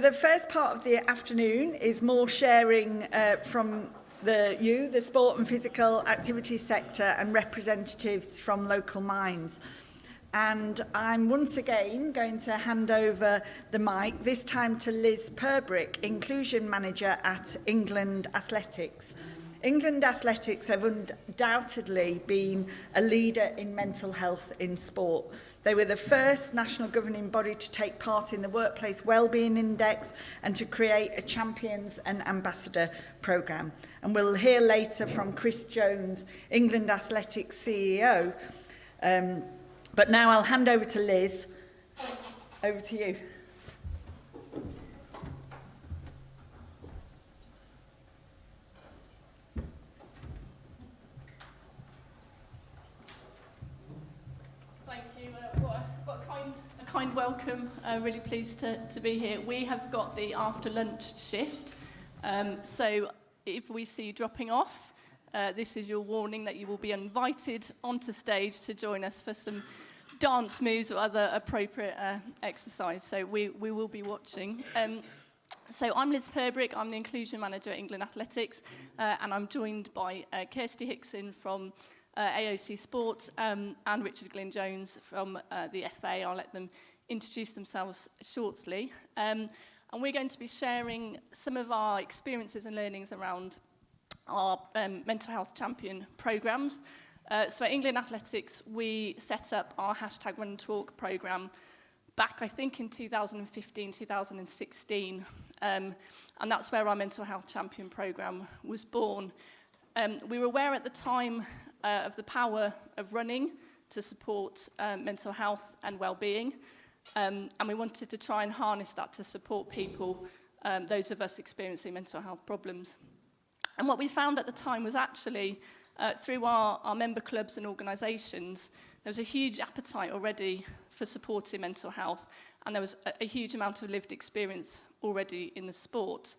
The first part of the afternoon is more sharing from the sport and physical activity sector and representatives from local minds. And I'm once again going to hand over the mic, this time to Liz Purbrick, Inclusion Manager at England Athletics. England Athletics have undoubtedly been a leader in mental health in sport. They were the first national governing body to take part in the Workplace Wellbeing Index and to create a Champions and Ambassador programme. And we'll hear later from Chris Jones, England Athletics CEO. But now I'll hand over to Liz. Over to you. Kind welcome, really pleased to be here. We have got the after lunch shift, so if we see you dropping off, this is your warning that you will be invited onto stage to join us for some dance moves or other appropriate exercise, so we will be watching. So I'm Liz Purbrick, I'm the Inclusion Manager at England Athletics, and I'm joined by Kirsty Hickson from AOC Sport and Richard Glyn-Jones from the FA. I'll let them introduce themselves shortly. And we're going to be sharing some of our experiences and learnings around our mental health champion programmes. So at England Athletics, we set up our hashtag Run and Talk programme back, I think, in 2015, 2016. And that's where our mental health champion programme was born. We were aware at the time of the power of running to support mental health and well-being, and we wanted to try and harness that to support people, those of us experiencing mental health problems. And what we found at the time was actually, through our member clubs and organisations, there was a huge appetite already for supporting mental health, and there was a huge amount of lived experience already in the sport.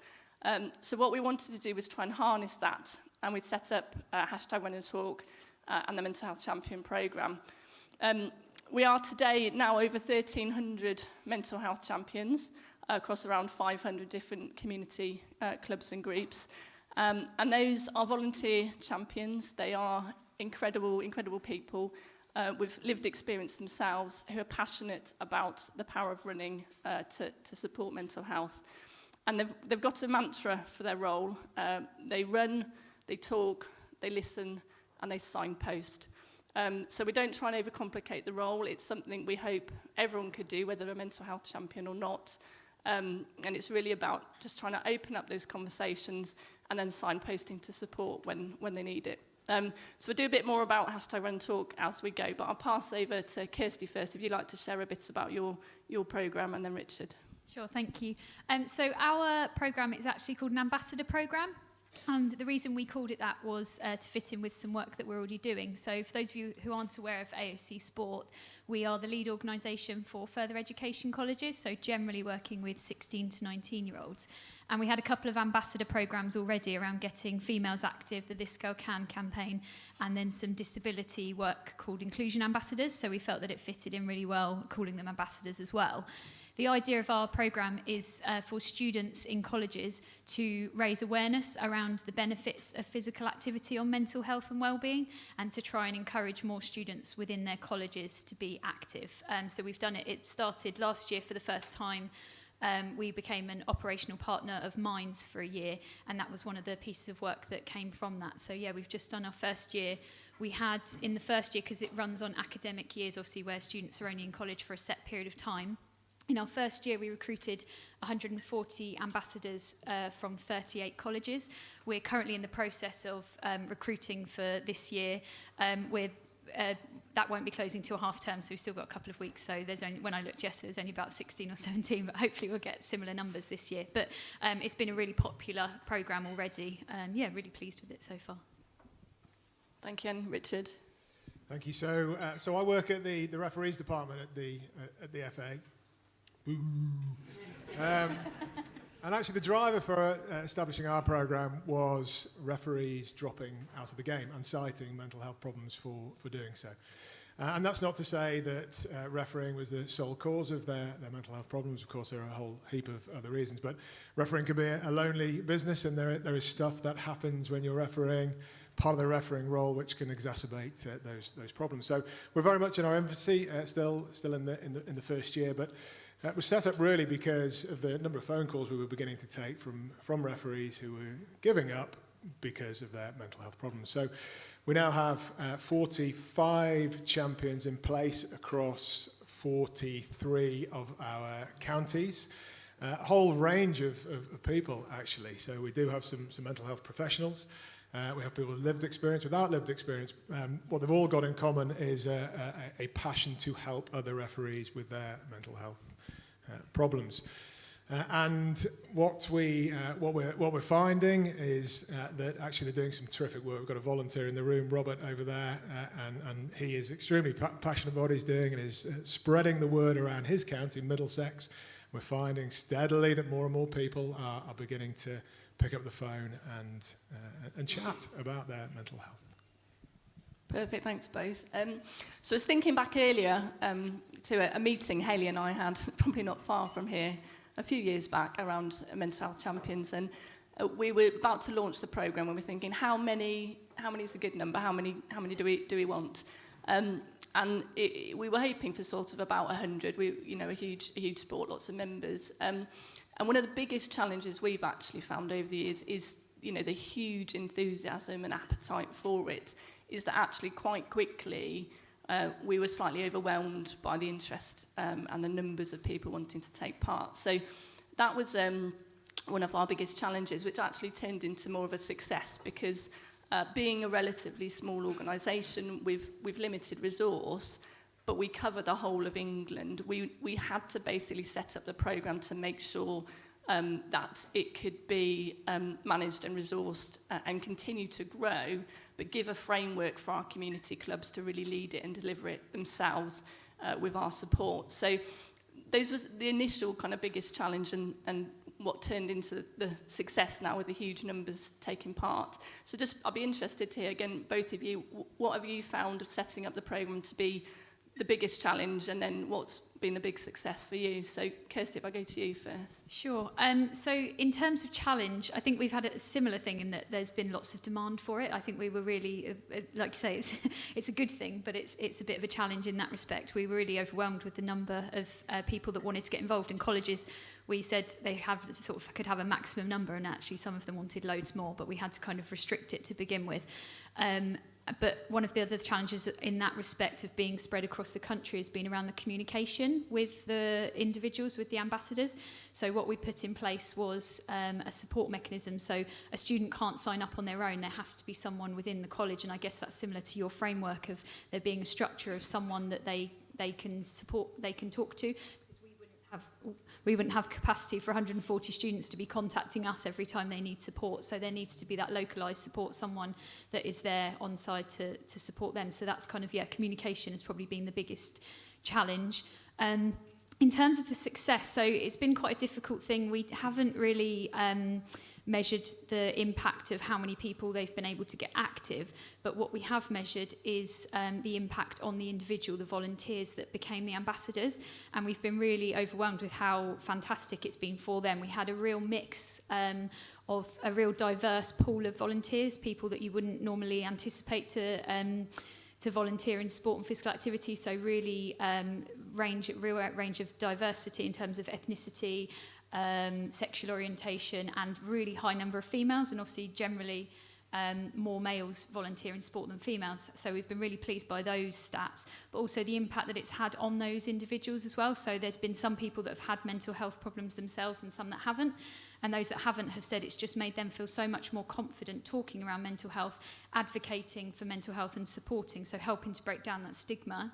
So what we wanted to do was try and harness that, and we set up hashtag Run and Talk and the Mental Health Champion programme. We are today now over 1,300 mental health champions across around 500 different community clubs and groups. And those are volunteer champions. They are incredible people with lived experience themselves who are passionate about the power of running to support mental health. And they've got a mantra for their role. They run, they talk, they listen, and they signpost. So we don't try and overcomplicate the role. It's something we hope everyone could do, whether a mental health champion or not. And it's really about just trying to open up those conversations and then signposting to support when they need it. So we'll do a bit more about hashtag Run Talk as we go, but I'll pass over to Kirsty first, if you'd like to share a bit about your programme, and then Richard. Sure, thank you. So our programme is actually called an Ambassador programme. And the reason we called it that was to fit in with some work that we're already doing. So for those of you who aren't aware of AOC Sport, we are the lead organisation for further education colleges, so generally working with 16 to 19-year-olds. And we had a couple of ambassador programmes already around getting females active, the This Girl Can campaign, and then some disability work called Inclusion Ambassadors. So we felt that it fitted in really well calling them ambassadors as well. The idea of our programme is for students in colleges to raise awareness around the benefits of physical activity on mental health and wellbeing, and to try and encourage more students within their colleges to be active. So we've done it. It started last year for the first time. We became an operational partner of Minds for a year, and that was one of the pieces of work that came from that. So yeah, we've just done our first year. We had in the first year, because it runs on academic years, obviously, where students are only in college for a set period of time. In our first year, we recruited 140 ambassadors from 38 colleges. We're currently in the process of recruiting for this year. That won't be closing till half term, so we've still got a couple of weeks. So there's only, when I looked yesterday, there's only about 16 or 17, but hopefully we'll get similar numbers this year. But it's been a really popular programme already. Yeah, really pleased with it so far. Thank you, and Richard. Thank you. So I work at the referees department at the FA. And actually the driver for establishing our programme was referees dropping out of the game and citing mental health problems for doing so. And that's not to say that refereeing was the sole cause of their mental health problems. Of course, there are a whole heap of other reasons, but refereeing can be a lonely business, and there is stuff that happens when you're refereeing, part of the refereeing role, which can exacerbate those problems. So we're very much in our infancy, still in the first year, but it was set up really because of the number of phone calls we were beginning to take from referees who were giving up because of their mental health problems. So we now have 45 champions in place across 43 of our counties. A whole range of people, actually. So we do have some mental health professionals. We have people with lived experience, without lived experience. What they've all got in common is a passion to help other referees with their mental health problems. And what we're finding is that actually they're doing some terrific work. We've got a volunteer in the room, Robert, over there, and he is extremely passionate about what he's doing and is spreading the word around his county, Middlesex. We're finding steadily that more and more people are beginning to pick up the phone and chat about their mental health. Perfect, thanks both. So I was thinking back earlier to a meeting Hayley and I had, probably not far from here, a few years back around mental health champions, and we were about to launch the programme and we're thinking how many is a good number, how many do we want, and we were hoping for sort of about 100. A huge sport, lots of members, and one of the biggest challenges we've actually found over the years is the huge enthusiasm and appetite for it, is that actually quite quickly we were slightly overwhelmed by the interest and the numbers of people wanting to take part. So that was one of our biggest challenges, which actually turned into more of a success, because being a relatively small organisation with limited resource, but we cover the whole of England, we had to basically set up the programme to make sure that it could be managed and resourced and continue to grow, but give a framework for our community clubs to really lead it and deliver it themselves with our support. So those was the initial kind of biggest challenge, and what turned into the success now with the huge numbers taking part. So I'll be interested to hear, again, both of you, what have you found of setting up the programme to be the biggest challenge, and then what's been the big success for you? So Kirsty, if I go to you first. Sure. So in terms of challenge, I think we've had a similar thing in that there's been lots of demand for it. I think we were really, like you say, it's a good thing, but it's a bit of a challenge in that respect. We were really overwhelmed with the number of people that wanted to get involved. In colleges, we said they could have a maximum number, and actually some of them wanted loads more, but we had to kind of restrict it to begin with. But one of the other challenges in that respect of being spread across the country has been around the communication with the individuals, with the ambassadors. So what we put in place was a support mechanism. So a student can't sign up on their own. There has to be someone within the college, and I guess that's similar to your framework of there being a structure of someone that they can support, they can talk to. We wouldn't have capacity for 140 students to be contacting us every time they need support. So there needs to be that localised support, someone that is there on side to support them. So that's kind of, communication has probably been the biggest challenge. In terms of the success, so it's been quite a difficult thing. We haven't really measured the impact of how many people they've been able to get active, but what we have measured is the impact on the individual, the volunteers that became the ambassadors, and we've been really overwhelmed with how fantastic it's been for them. We had a real mix of a real diverse pool of volunteers, people that you wouldn't normally anticipate to volunteer in sport and physical activity, so really real range of diversity in terms of ethnicity, sexual orientation, and really high number of females, and obviously generally more males volunteer in sport than females. So we've been really pleased by those stats, but also the impact that it's had on those individuals as well. So there's been some people that have had mental health problems themselves and some that haven't. And those that haven't have said it's just made them feel so much more confident talking around mental health, advocating for mental health and supporting, so helping to break down that stigma.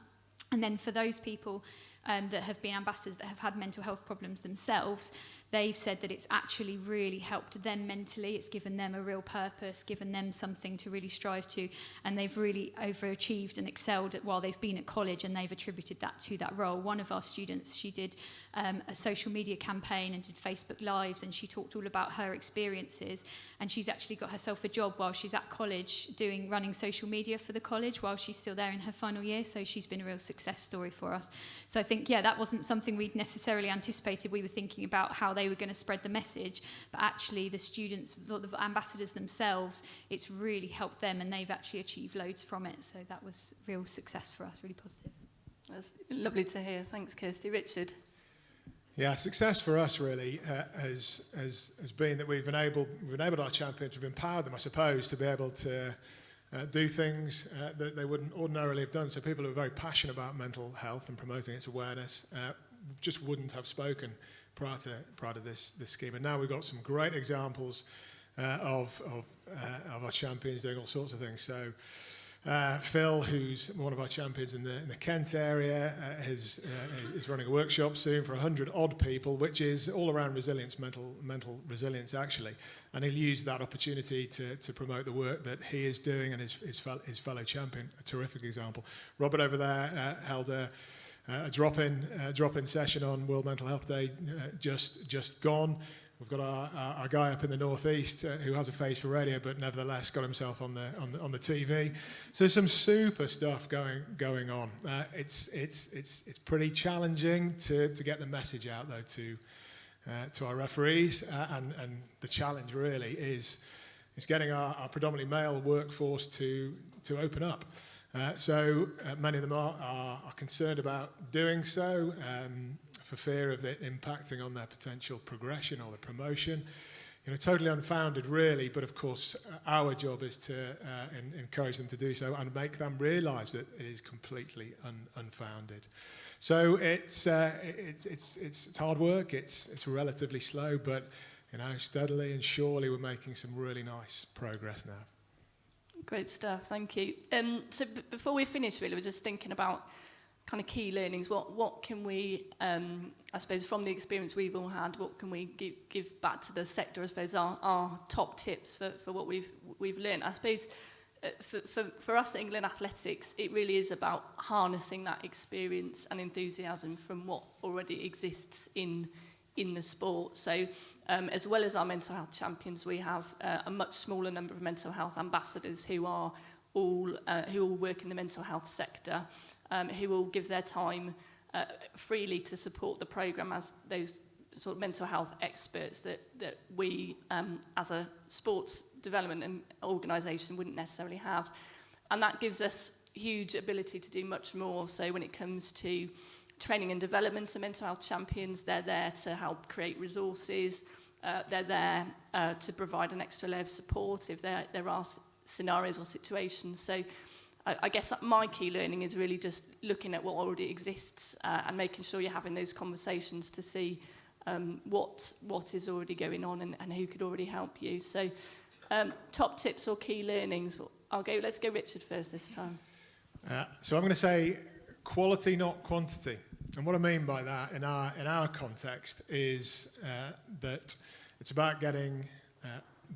And then for those people that have been ambassadors that have had mental health problems themselves, they've said that it's actually really helped them mentally. It's given them a real purpose, given them something to really strive to, and they've really overachieved and excelled while they've been at college, and they've attributed that to that role. One of our students, she did a social media campaign and did Facebook Lives, and she talked all about her experiences, and she's actually got herself a job while she's at college running social media for the college while she's still there in her final year, so she's been a real success story for us. So I think, yeah, that wasn't something we'd necessarily anticipated. We were thinking about how they were going to spread the message, but actually the students, the ambassadors themselves, it's really helped them, and they've actually achieved loads from it, so that was real success for us, really positive. That's lovely to hear. Thanks, Kirsty. Richard? Yeah, success for us really has been that we've enabled our champions, we've empowered them, I suppose, to be able to do things that they wouldn't ordinarily have done. So people who are very passionate about mental health and promoting its awareness just wouldn't have spoken prior to this scheme. And now we've got some great examples of our champions doing all sorts of things. So Phil, who's one of our champions in the Kent area, is running a workshop soon for 100 odd people, which is all around resilience, mental resilience actually. And he'll use that opportunity to promote the work that he is doing and his fellow champion. A terrific example. Robert over there held a drop-in session on World Mental Health Day just gone. We've got our guy up in the northeast who has a face for radio, but nevertheless got himself on the TV. So some super stuff going on. It's pretty challenging to get the message out though to our referees, and the challenge really is getting our predominantly male workforce to open up. So many of them are concerned about doing so. For fear of it impacting on their potential progression or the promotion. Totally unfounded really, but of course our job is to encourage them to do so and make them realise that it is completely unfounded. So it's hard work, it's relatively slow, but steadily and surely we're making some really nice progress now. Great stuff, thank you. So before we finish really, we're just thinking about kind of key learnings. What can we, I suppose, from the experience we've all had, what can we give back to the sector? I suppose our top tips for what we've learned. I suppose for us at England Athletics, it really is about harnessing that experience and enthusiasm from what already exists in the sport. So as well as our mental health champions, we have a much smaller number of mental health ambassadors who all work in the mental health sector. Who will give their time freely to support the programme as those sort of mental health experts that we, as a sports development and organisation, wouldn't necessarily have. And that gives us huge ability to do much more. So when it comes to training and development of mental health champions, they're there to help create resources. They're there to provide an extra layer of support if there are scenarios or situations. So I guess my key learning is really just looking at what already exists and making sure you're having those conversations to see what is already going on and who could already help you. So top tips or key learnings. Let's go Richard first this time. So I'm going to say quality, not quantity. And what I mean by that in our context is that it's about getting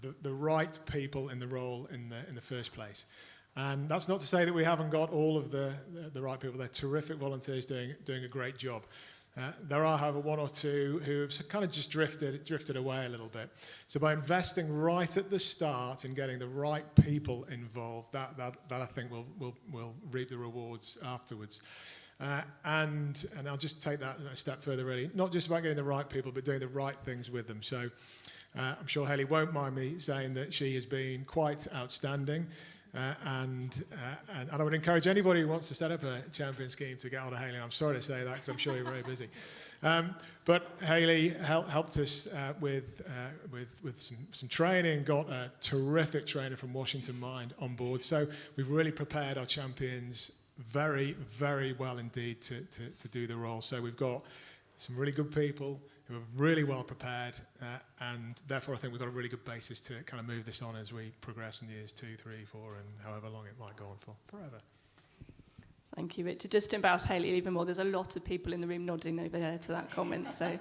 the right people in the role in the first place. And that's not to say that we haven't got all of the right people. They're terrific volunteers doing a great job. There are, however, one or two who have kind of just drifted away a little bit. So by investing right at the start in getting the right people involved, that I think will reap the rewards afterwards. And I'll just take that a step further, really. Not just about getting the right people, but doing the right things with them. So I'm sure Hayley won't mind me saying that she has been quite outstanding. And I would encourage anybody who wants to set up a champion scheme to get on to Hayley. I'm sorry to say that because I'm sure you're very busy. But Hayley helped us with some training, got a terrific trainer from Washington Mind on board. So we've really prepared our champions very, very well indeed to do the role. So we've got some really good people who are really well prepared, and therefore I think we've got a really good basis to kind of move this on as we progress in years 2, 3, 4, and however long it might go on for, forever. Thank you, Richard. Just to embarrass Hayley even more, there's a lot of people in the room nodding over there to that comment. So,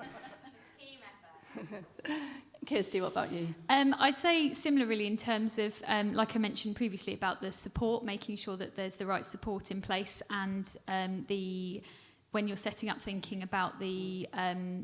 Kirsty, what about you? I'd say similar really in terms of, like I mentioned previously about the support, making sure that there's the right support in place, and when you're setting up thinking about the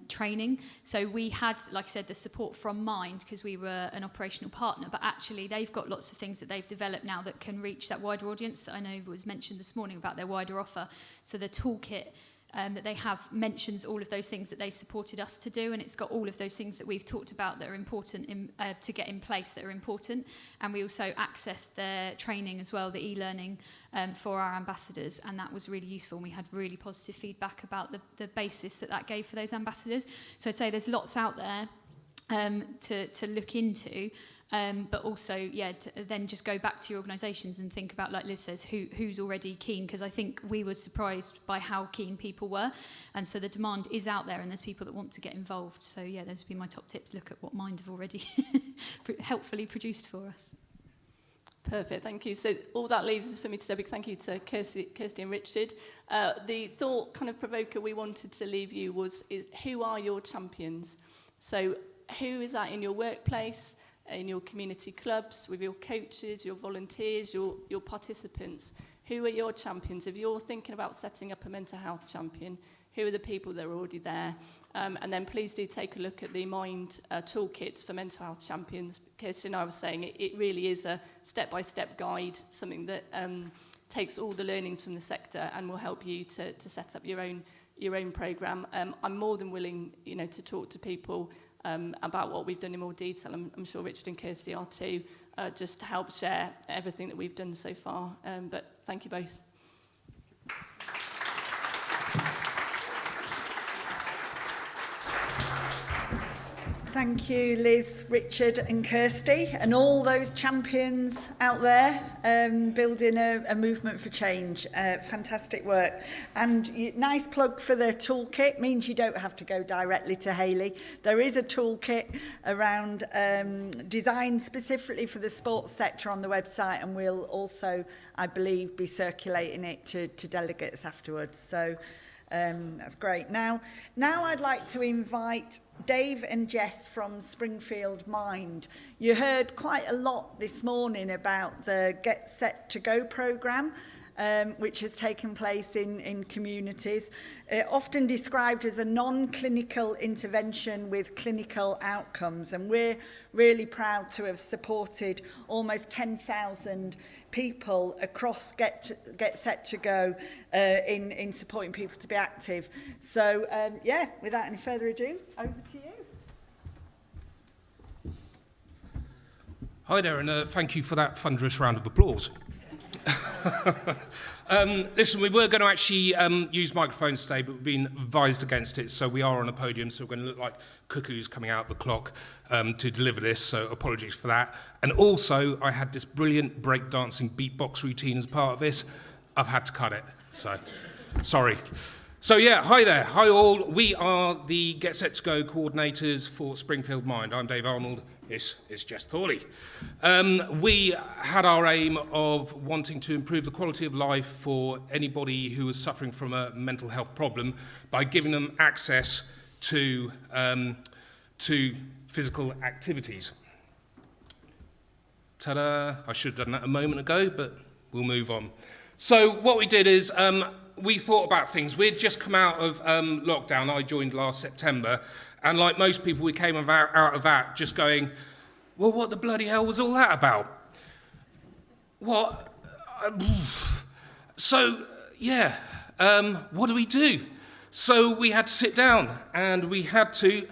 training. So we had, like I said, the support from Mind because we were an operational partner, but actually they've got lots of things that they've developed now that can reach that wider audience that I know was mentioned this morning about their wider offer. So the toolkit that they have mentions all of those things that they supported us to do, and it's got all of those things that we've talked about that are important to get in place that are important. And we also accessed their training as well, the e-learning for our ambassadors, and that was really useful, and we had really positive feedback about the basis that gave for those ambassadors. So I'd say there's lots out there to look into. But also, then just go back to your organisations and think about, like Liz says, who's already keen, because I think we were surprised by how keen people were, and so the demand is out there and there's people that want to get involved. So yeah, those would be my top tips. Look at what Mind have already helpfully produced for us. Perfect, thank you. So all that leaves is for me to say a big thank you to Kirsty and Richard. The thought kind of provoker we wanted to leave you is who are your champions? So who is that in your workplace, in your community clubs, with your coaches, your volunteers, your participants? Who are your champions? If you're thinking about setting up a mental health champion, who are the people that are already there? And then please do take a look at the Mind toolkit for mental health champions. Kirsty and I were saying it really is a step-by-step guide, something that takes all the learnings from the sector and will help you to set up your own programme. I'm more than willing, to talk to people about what we've done in more detail. I'm sure Richard and Kirsty are too, just to help share everything that we've done so far. But thank you both. Thank you, Liz, Richard and Kirsty, and all those champions out there building a movement for change. Fantastic work. And nice plug for the toolkit. Means you don't have to go directly to Hayley. There is a toolkit around designed specifically for the sports sector on the website, and we'll also, I believe, be circulating it to delegates afterwards. So that's great. Now I'd like to invite Dave and Jess from Springfield Mind. You heard quite a lot this morning about the Get Set to Go programme, which has taken place in communities, often described as a non-clinical intervention with clinical outcomes. And we're really proud to have supported almost 10,000 people across Get Set to Go in supporting people to be active. So, without any further ado, over to you. Hi there, and thank you for that thunderous round of applause. Listen, we were going to actually use microphones today, but we've been advised against it, so we are on a podium, so we're going to look like cuckoos coming out of the clock to deliver this, so apologies for that. And also, I had this brilliant breakdancing beatbox routine as part of this. I've had to cut it, so sorry. So yeah, hi there, hi all. We are the Get Set to Go coordinators for Springfield Mind. I'm Dave Arnold. This is Jess Thorley. We had our aim of wanting to improve the quality of life for anybody who was suffering from a mental health problem by giving them access to physical activities. Ta-da! I should have done that a moment ago, but we'll move on. So what we did is we thought about things. We'd just come out of lockdown. I joined last September. And like most people, we came out of that just going, well, what the bloody hell was all that about? What? So, yeah, what do we do? So we had to sit down and we had to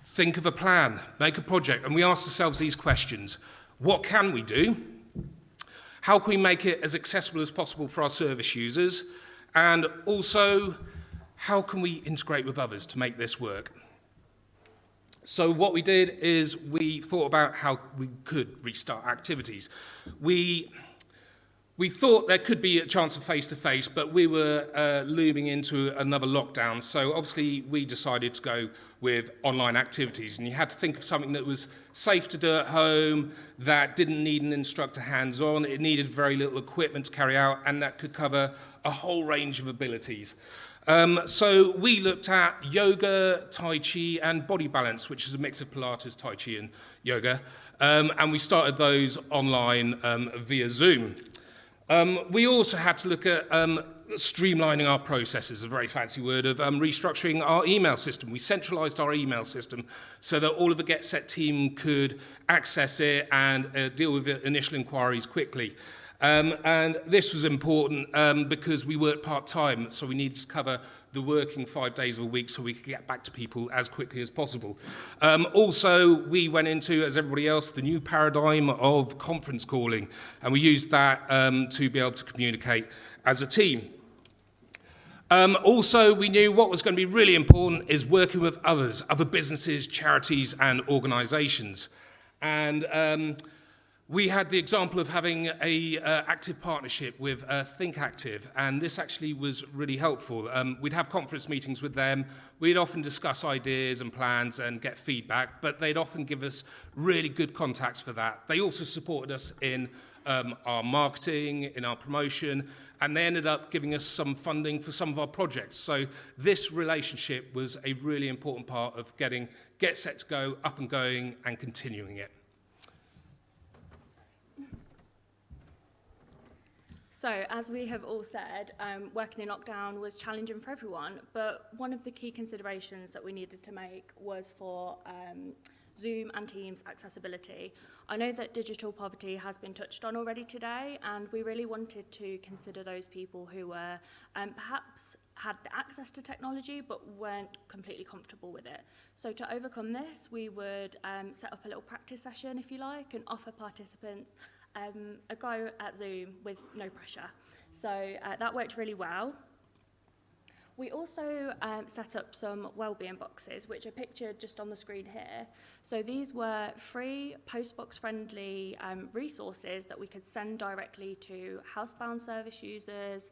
think of a plan, make a project. And we asked ourselves these questions. What can we do? How can we make it as accessible as possible for our service users? And also, how can we integrate with others to make this work? So what we did is we thought about how we could restart activities. We thought there could be a chance of face-to-face, but we were looming into another lockdown. So obviously we decided to go with online activities, and you had to think of something that was safe to do at home, that didn't need an instructor hands-on, it needed very little equipment to carry out, and that could cover a whole range of abilities. So we looked at yoga, Tai Chi, and body balance, which is a mix of Pilates, Tai Chi, and yoga. And we started those online via Zoom. We also had to look at streamlining our processes, a very fancy word, of restructuring our email system. We centralized our email system so that all of the Get Set team could access it and deal with the initial inquiries quickly. And this was important because we worked part-time, so we needed to cover the working 5 days of a week so we could get back to people as quickly as possible. Also, we went into, as everybody else, the new paradigm of conference calling, and we used that to be able to communicate as a team. Also, we knew what was going to be really important is working with others, other businesses, charities, and organisations. And we had the example of having a active partnership with Think Active, and this actually was really helpful. We'd have conference meetings with them. We'd often discuss ideas and plans and get feedback, but they'd often give us really good contacts for that. They also supported us in our marketing, in our promotion, and they ended up giving us some funding for some of our projects. So this relationship was a really important part of getting Get Set to Go up and going and continuing it. So, as we have all said, working in lockdown was challenging for everyone, but one of the key considerations that we needed to make was for Zoom and Teams accessibility. I know that digital poverty has been touched on already today, and we really wanted to consider those people who were perhaps had the access to technology but weren't completely comfortable with it. So to overcome this, we would set up a little practice session, if you like, and offer participants a go at Zoom with no pressure. So that worked really well. We also set up some wellbeing boxes, which are pictured just on the screen here. So these were free, postbox-friendly resources that we could send directly to housebound service users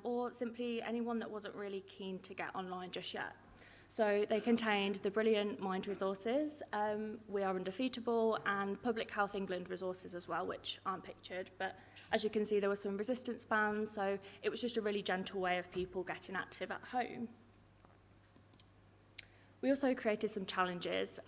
or simply anyone that wasn't really keen to get online just yet. So they contained the brilliant Mind resources, We Are Undefeatable, and Public Health England resources as well, which aren't pictured. But as you can see, there were some resistance bands, so it was just a really gentle way of people getting active at home. We also created some challenges.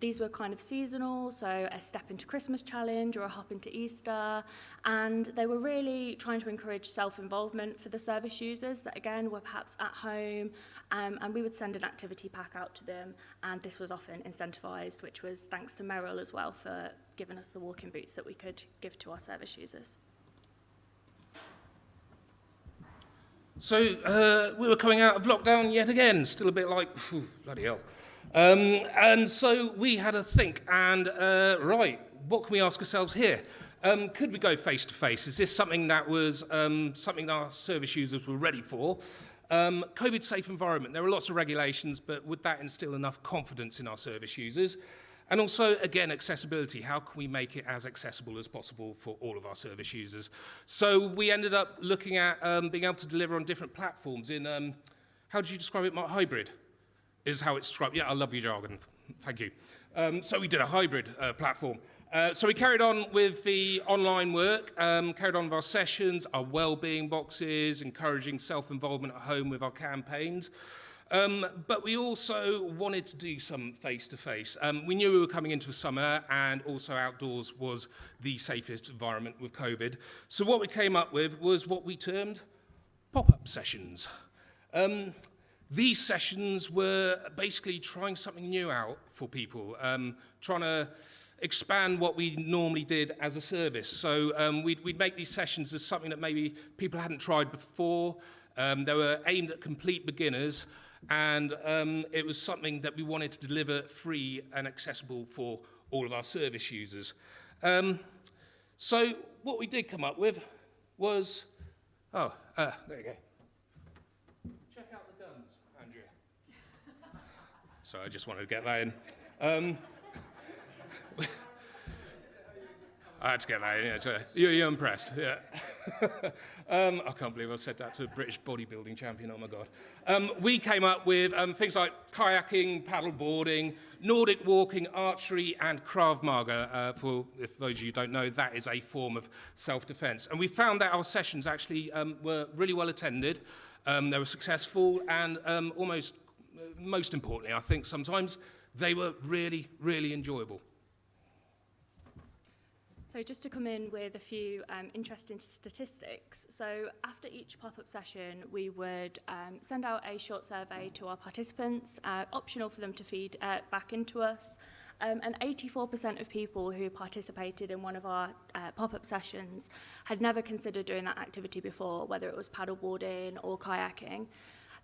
These were kind of seasonal, so a step into Christmas challenge or a hop into Easter, and they were really trying to encourage self-involvement for the service users that, again, were perhaps at home, and we would send an activity pack out to them, and this was often incentivised, which was thanks to Merrill as well for giving us the walking boots that we could give to our service users. So we were coming out of lockdown yet again, still a bit like, bloody hell. And so we had a think, and right, what can we ask ourselves here? Could we go face-to-face? Is this something that was something that our service users were ready for? COVID-safe environment, there are lots of regulations, but would that instill enough confidence in our service users? And also, again, accessibility. How can we make it as accessible as possible for all of our service users? So we ended up looking at being able to deliver on different platforms in, how did you describe it, Mark? Hybrid is how it's described. Yeah, I love your jargon. Thank you. So we did a hybrid platform. So we carried on with the online work, carried on with our sessions, our wellbeing boxes, encouraging self-involvement at home with our campaigns. But we also wanted to do some face-to-face. We knew we were coming into the summer, and also outdoors was the safest environment with COVID. So what we came up with was what we termed pop-up sessions. These sessions were basically trying something new out for people, trying to expand what we normally did as a service. So we'd make these sessions as something that maybe people hadn't tried before. They were aimed at complete beginners, and it was something that we wanted to deliver free and accessible for all of our service users. So what we did come up with was, there you go. Check out the guns, Andrea. So I just wanted to get that in. I had to get that in, yeah. You're impressed, yeah. I can't believe I said that to a British bodybuilding champion, oh my God. We came up with things like kayaking, paddle boarding, Nordic walking, archery, and Krav Maga. For if those of you who don't know, that is a form of self-defense. And we found that our sessions actually were really well attended. They were successful, and most importantly, I think sometimes they were really, really enjoyable. So just to come in with a few interesting statistics. So after each pop-up session, we would send out a short survey to our participants, optional for them to feed back into us. And 84% of people who participated in one of our pop-up sessions had never considered doing that activity before, whether it was paddleboarding or kayaking.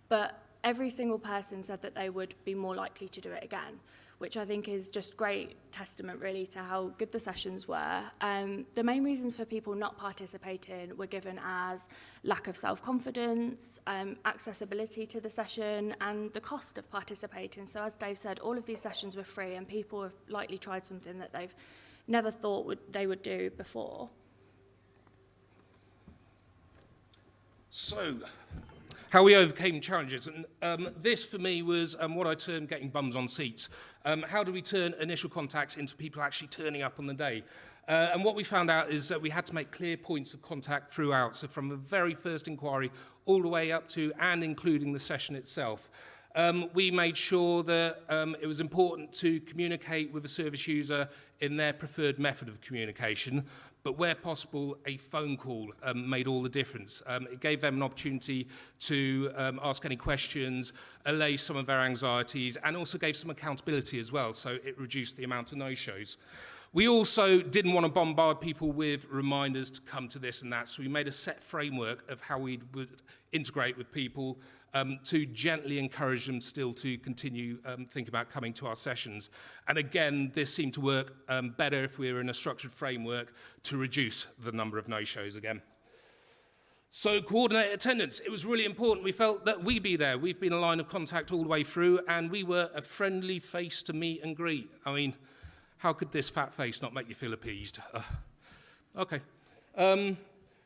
But every single person said that they would be more likely to do it again, which I think is just great testament really to how good the sessions were. The main reasons for people not participating were given as lack of self-confidence, accessibility to the session, and the cost of participating. So as Dave said, all of these sessions were free, and people have likely tried something that they've never thought they would do before. So, how we overcame challenges, and this for me was what I termed getting bums on seats. How do we turn initial contacts into people actually turning up on the day? And what we found out is that we had to make clear points of contact throughout, so from the very first inquiry all the way up to and including the session itself. We made sure that it was important to communicate with the service user in their preferred method of communication, but where possible, a phone call made all the difference. It gave them an opportunity to ask any questions, allay some of their anxieties, and also gave some accountability as well, so it reduced the amount of no-shows. We also didn't want to bombard people with reminders to come to this and that, so we made a set framework of how we would integrate with people to gently encourage them still to continue think about coming to our sessions. And again, this seemed to work better if we were in a structured framework to reduce the number of no-shows again. So coordinated attendance, it was really important. We felt that we'd be there. We've been a line of contact all the way through, and we were a friendly face to meet and greet. I mean, how could this fat face not make you feel appeased? Okay.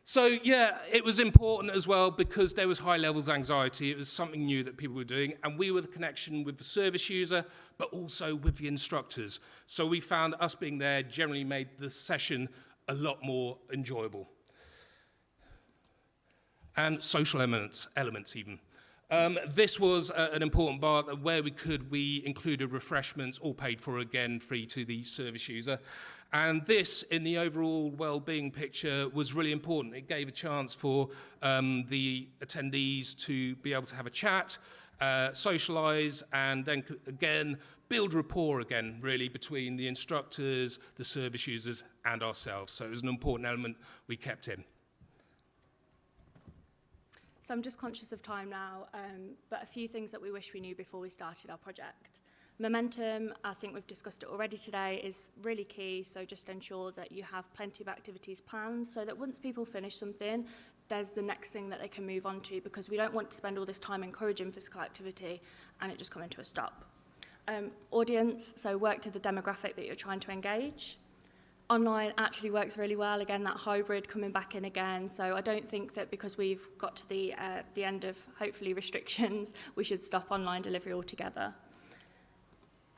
So, yeah, it was important as well because there was high levels of anxiety. It was something new that people were doing, and we were the connection with the service user, but also with the instructors. So we found us being there generally made the session a lot more enjoyable. And social elements even. This was an important part where we could. We included refreshments, all paid for again, free to the service user. And this, in the overall well-being picture, was really important. It gave a chance for the attendees to be able to have a chat, socialise, and then again build rapport again, really, between the instructors, the service users, and ourselves. So it was an important element we kept in. So I'm just conscious of time now, but a few things that we wish we knew before we started our project. Momentum, I think we've discussed it already today, is really key, so just ensure that you have plenty of activities planned so that once people finish something, there's the next thing that they can move on to, because we don't want to spend all this time encouraging physical activity and it just coming to a stop. Audience, so work to the demographic that you're trying to engage. Online actually works really well, again, that hybrid coming back in again, so I don't think that because we've got to the end of, hopefully, restrictions, we should stop online delivery altogether.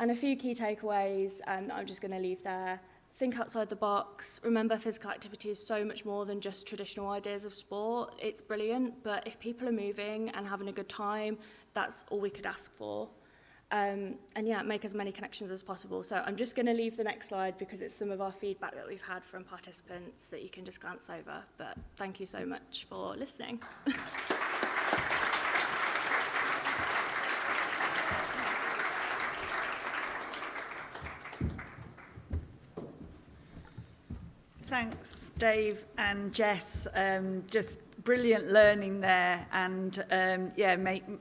And a few key takeaways that I'm just going to leave there. Think outside the box. Remember, physical activity is so much more than just traditional ideas of sport. It's brilliant, but if people are moving and having a good time, that's all we could ask for. And yeah, make as many connections as possible. So I'm just going to leave the next slide because it's some of our feedback that we've had from participants that you can just glance over. But thank you so much for listening. Thanks, Dave and Jess. Just brilliant learning there, and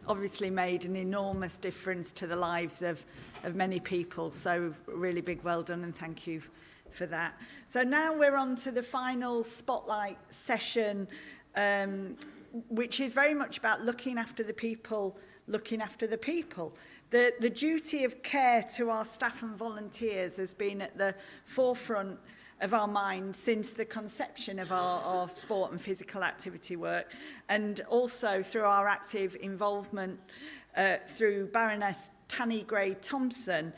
obviously made an enormous difference to the lives of many people. So really big well done, and thank you for that. So now we're on to the final spotlight session, which is very much about looking after the people, looking after the people. The duty of care to our staff and volunteers has been at the forefront of our mind since the conception of our sport and physical activity work, and also through our active involvement through Baroness Tanny Gray-Thompson,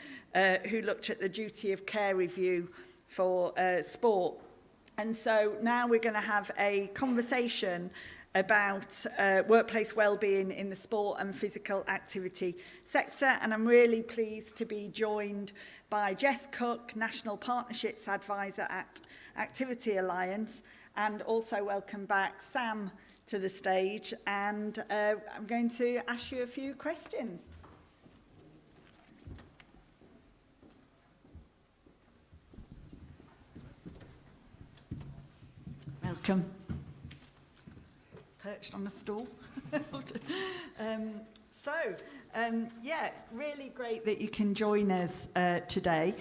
who looked at the duty of care review for sport. And so now we're going to have a conversation about workplace wellbeing in the sport and physical activity sector, and I'm really pleased to be joined by Jess Cook, National Partnerships Advisor at Activity Alliance, and also welcome back Sam to the stage, and I'm going to ask you a few questions. Welcome. Perched on a stool. Yeah, really great that you can join us today.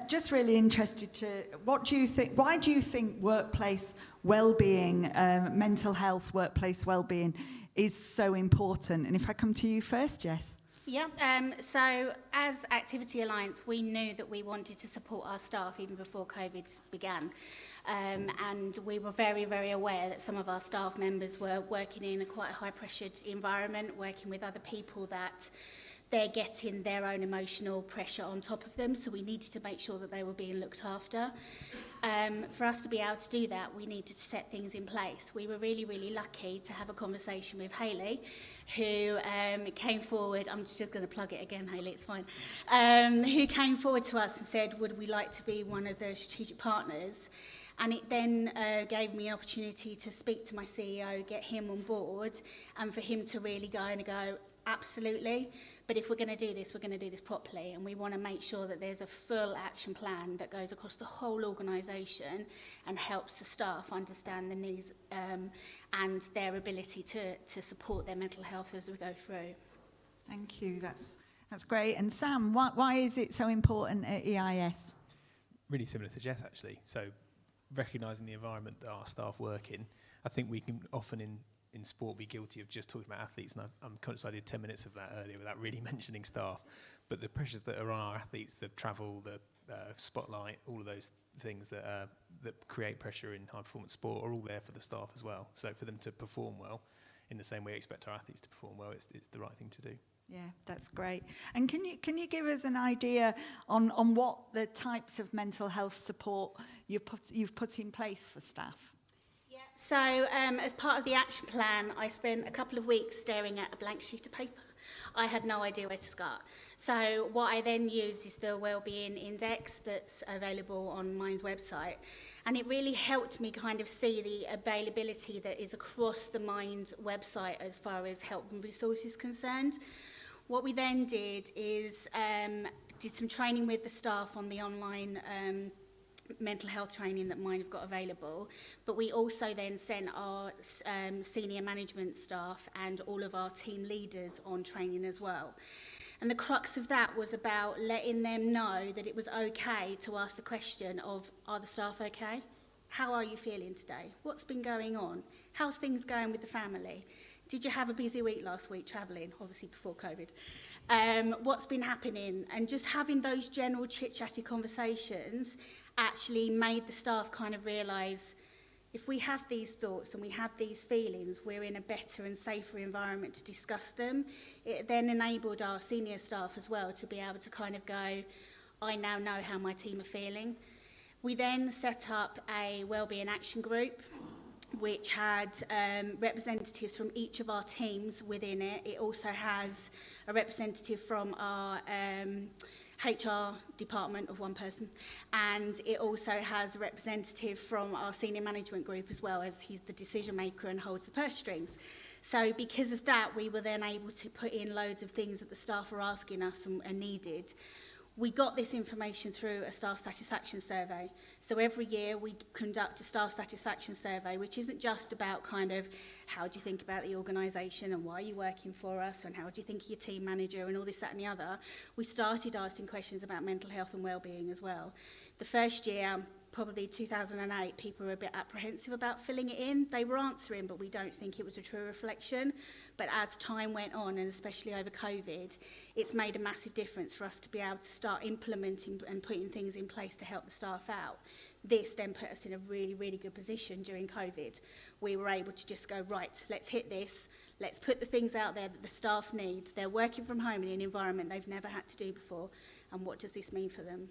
Just really interested to, what do you think, why do you think workplace wellbeing, mental health, workplace wellbeing is so important? And if I come to you first, Jess. Yeah, so as Activity Alliance, we knew that we wanted to support our staff even before COVID began. And we were very, very aware that some of our staff members were working in a quite high-pressured environment, working with other people that they're getting their own emotional pressure on top of them, so we needed to make sure that they were being looked after. For us to be able to do that, we needed to set things in place. We were really, really lucky to have a conversation with Hayley, who came forward, I'm just going to plug it again, Hayley, it's fine, who came forward to us and said, would we like to be one of the strategic partners? And it then gave me an opportunity to speak to my CEO, get him on board, and for him to really go, absolutely, but if we're going to do this, we're going to do this properly, and we want to make sure that there's a full action plan that goes across the whole organisation and helps the staff understand the needs and their ability to support their mental health as we go through. Thank you, that's great. And Sam, why is it so important at EIS? Really similar to Jess, actually. So recognising the environment that our staff work in, I think we can often in sport be guilty of just talking about athletes, and I'm conscious I did 10 minutes of that earlier without really mentioning staff, but the pressures that are on our athletes, the travel, the spotlight, all of those things that create pressure in high performance sport are all there for the staff as well. So for them to perform well in the same way we expect our athletes to perform well, it's the right thing to do. Yeah, that's great. And can you give us an idea on what the types of mental health support you've put in place for staff? So as part of the action plan, I spent a couple of weeks staring at a blank sheet of paper. I had no idea where to start. So what I then used is the Wellbeing Index that's available on Mind's website. And it really helped me kind of see the availability that is across the Mind website as far as help and resources concerned. What we then did is did some training with the staff on the online mental health training that Mind have got available, but we also then sent our senior management staff and all of our team leaders on training as well. And the crux of that was about letting them know that it was okay to ask the question of, are the staff okay? How are you feeling today? What's been going on? How's things going with the family? Did you have a busy week last week travelling, obviously before COVID? What's been happening? And just having those general chit-chatty conversations actually made the staff kind of realise if we have these thoughts and we have these feelings, we're in a better and safer environment to discuss them. It then enabled our senior staff as well to be able to kind of go, I now know how my team are feeling. We then set up a wellbeing action group, which had representatives from each of our teams within it. It also has a representative from our HR department of one person, and it also has a representative from our senior management group as well, as he's the decision maker and holds the purse strings. So because of that, we were then able to put in loads of things that the staff were asking us and needed. We got this information through a staff satisfaction survey. So every year we conduct a staff satisfaction survey, which isn't just about kind of how do you think about the organisation and why are you working for us and how do you think of your team manager and all this, that and the other. We started asking questions about mental health and wellbeing as well. The first year, probably 2008, people were a bit apprehensive about filling it in. They were answering, but we don't think it was a true reflection. But as time went on, and especially over COVID, it's made a massive difference for us to be able to start implementing and putting things in place to help the staff out. This then put us in a really, really good position during COVID. We were able to just go, right, let's hit this. Let's put the things out there that the staff need. They're working from home in an environment they've never had to do before. And what does this mean for them?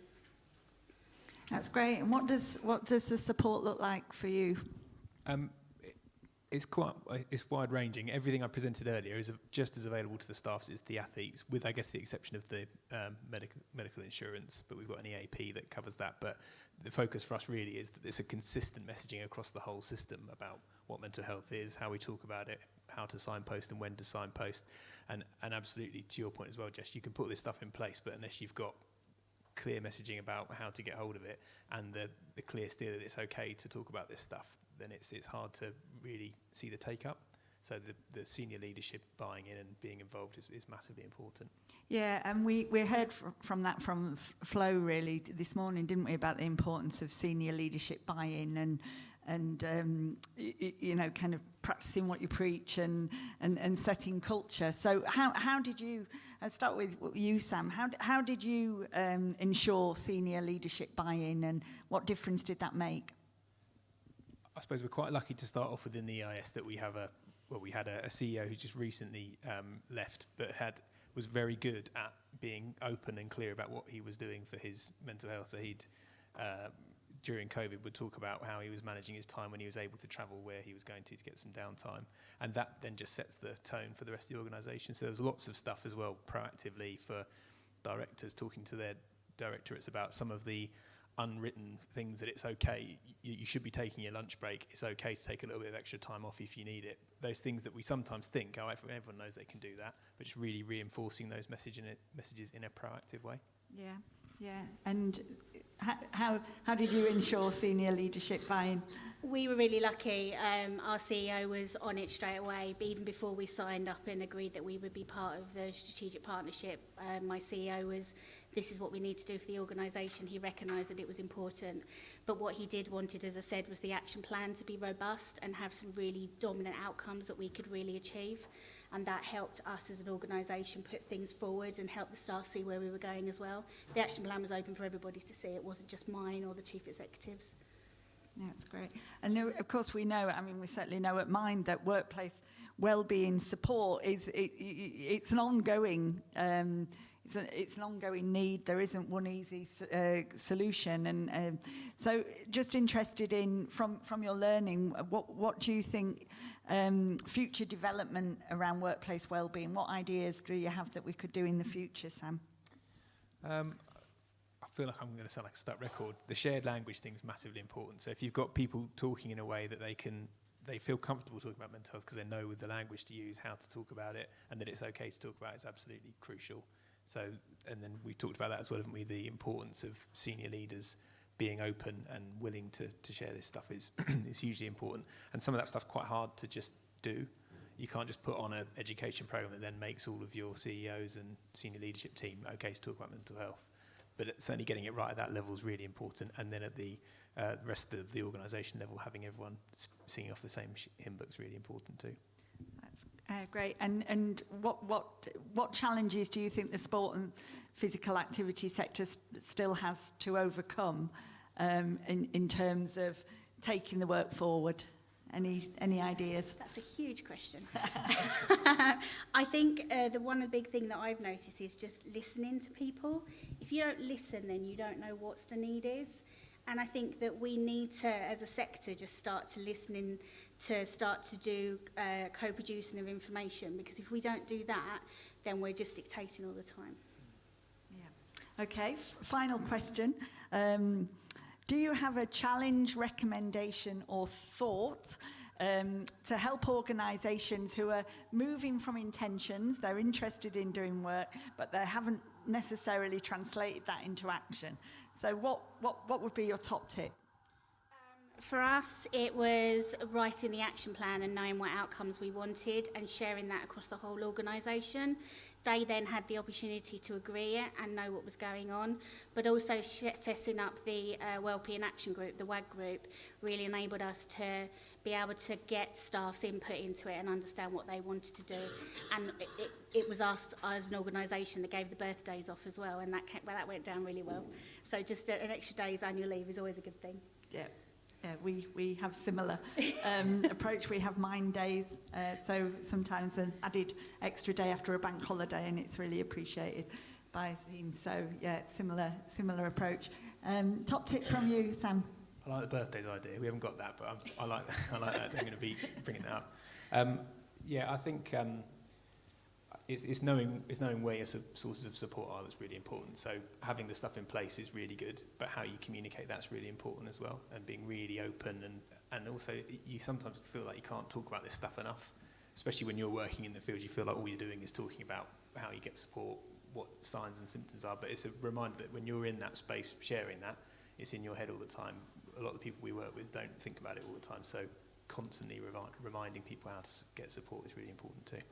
That's great. And what does the support look like for you? It's wide ranging. Everything I presented earlier is just as available to the staff as the athletes, with I guess the exception of the medical insurance. But we've got an EAP that covers that. But the focus for us really is that there's a consistent messaging across the whole system about what mental health is, how we talk about it, how to signpost and when to signpost, and absolutely to your point as well, Jess, you can put this stuff in place, but unless you've got clear messaging about how to get hold of it and the clear steer that it's okay to talk about this stuff, then it's hard to really see the take up. So the senior leadership buying in and being involved is massively important. Yeah, and we heard from Flo really this morning, didn't we, about the importance of senior leadership buy-in and you know, kind of practicing what you preach and setting culture. So how did you, I'll start with you, Sam, how did you ensure senior leadership buy-in, and what difference did that make? I suppose we're quite lucky to start off within the EIS that we had a CEO who just recently left, but was very good at being open and clear about what he was doing for his mental health. So he'd during COVID would talk about how he was managing his time when he was able to travel where he was going to get some downtime, and that then just sets the tone for the rest of the organisation. So there's lots of stuff as well proactively for directors talking to their directorates about some of the unwritten things that it's okay, you should be taking your lunch break, it's okay to take a little bit of extra time off if you need it. Those things that we sometimes think, oh, everyone knows they can do that, but just really reinforcing those messages in a proactive way. Yeah. And how did you ensure senior leadership buy-in? We were really lucky. Our CEO was on it straight away, but even before we signed up and agreed that we would be part of the strategic partnership, my CEO was, this is what we need to do for the organisation. He recognised that it was important. But what he wanted, as I said, was the action plan to be robust and have some really dominant outcomes that we could really achieve. And that helped us as an organisation put things forward and help the staff see where we were going as well. The action plan was open for everybody to see. It wasn't just mine or the chief executives. Yeah, that's great. And of course we know, I mean, we certainly know at Mind that workplace wellbeing support it's an ongoing it's an ongoing need. There isn't one easy solution. And so just interested in, from your learning, what do you think future development around workplace wellbeing, what ideas do you have that we could do in the future, Sam? I feel like I'm going to sound like a stuck record. The shared language thing is massively important. So if you've got people talking in a way that they feel comfortable talking about mental health because they know with the language to use how to talk about it and that it's okay to talk about it, is absolutely crucial. So, and then we talked about that as well, haven't we? The importance of senior leaders being open and willing to share this stuff is hugely important. And some of that stuff's quite hard to just do. You can't just put on an education program that then makes all of your CEOs and senior leadership team okay to talk about mental health. But certainly getting it right at that level is really important. And then at the rest of the organisation level, having everyone singing off the same hymn book is really important too. That's great. And what challenges do you think the sport and physical activity sector still has to overcome in terms of taking the work forward? Any ideas? That's a huge question. I think one of the big thing that I've noticed is just listening to people. If you don't listen, then you don't know what the need is. And I think that we need to, as a sector, just start to listen to start to do co-producing of information, because if we don't do that, then we're just dictating all the time. Yeah. Okay, final question. Do you have a challenge, recommendation or thought to help organisations who are moving from intentions, they're interested in doing work, but they haven't necessarily translated that into action? So what would be your top tip? For us, it was writing the action plan and knowing what outcomes we wanted and sharing that across the whole organisation. They then had the opportunity to agree it and know what was going on, but also setting up the wellbeing action group, the WAG group, really enabled us to be able to get staff's input into it and understand what they wanted to do. And it was us as an organisation that gave the birthdays off as well, and that went down really well. So just an extra day's annual leave is always a good thing. Yeah. Yeah, we have similar approach. We have mind days, so sometimes an added extra day after a bank holiday, and it's really appreciated by the team. So yeah, similar approach. Top tip from you, Sam. I like the birthdays idea. We haven't got that, but I like that. I'm going to be bringing that up. Yeah, I think it's knowing where your sources of support are that's really important. So having the stuff in place is really good, but how you communicate that's really important as well, and being really open, and also you sometimes feel like you can't talk about this stuff enough, especially when you're working in the field. You feel like all you're doing is talking about how you get support, what signs and symptoms are, but it's a reminder that when you're in that space sharing that, it's in your head all the time. A lot of the people we work with don't think about it all the time, so constantly reminding people how to get support is really important too.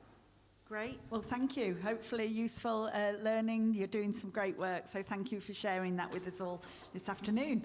Great. Well, thank you. Hopefully useful learning. You're doing some great work. So thank you for sharing that with us all this afternoon.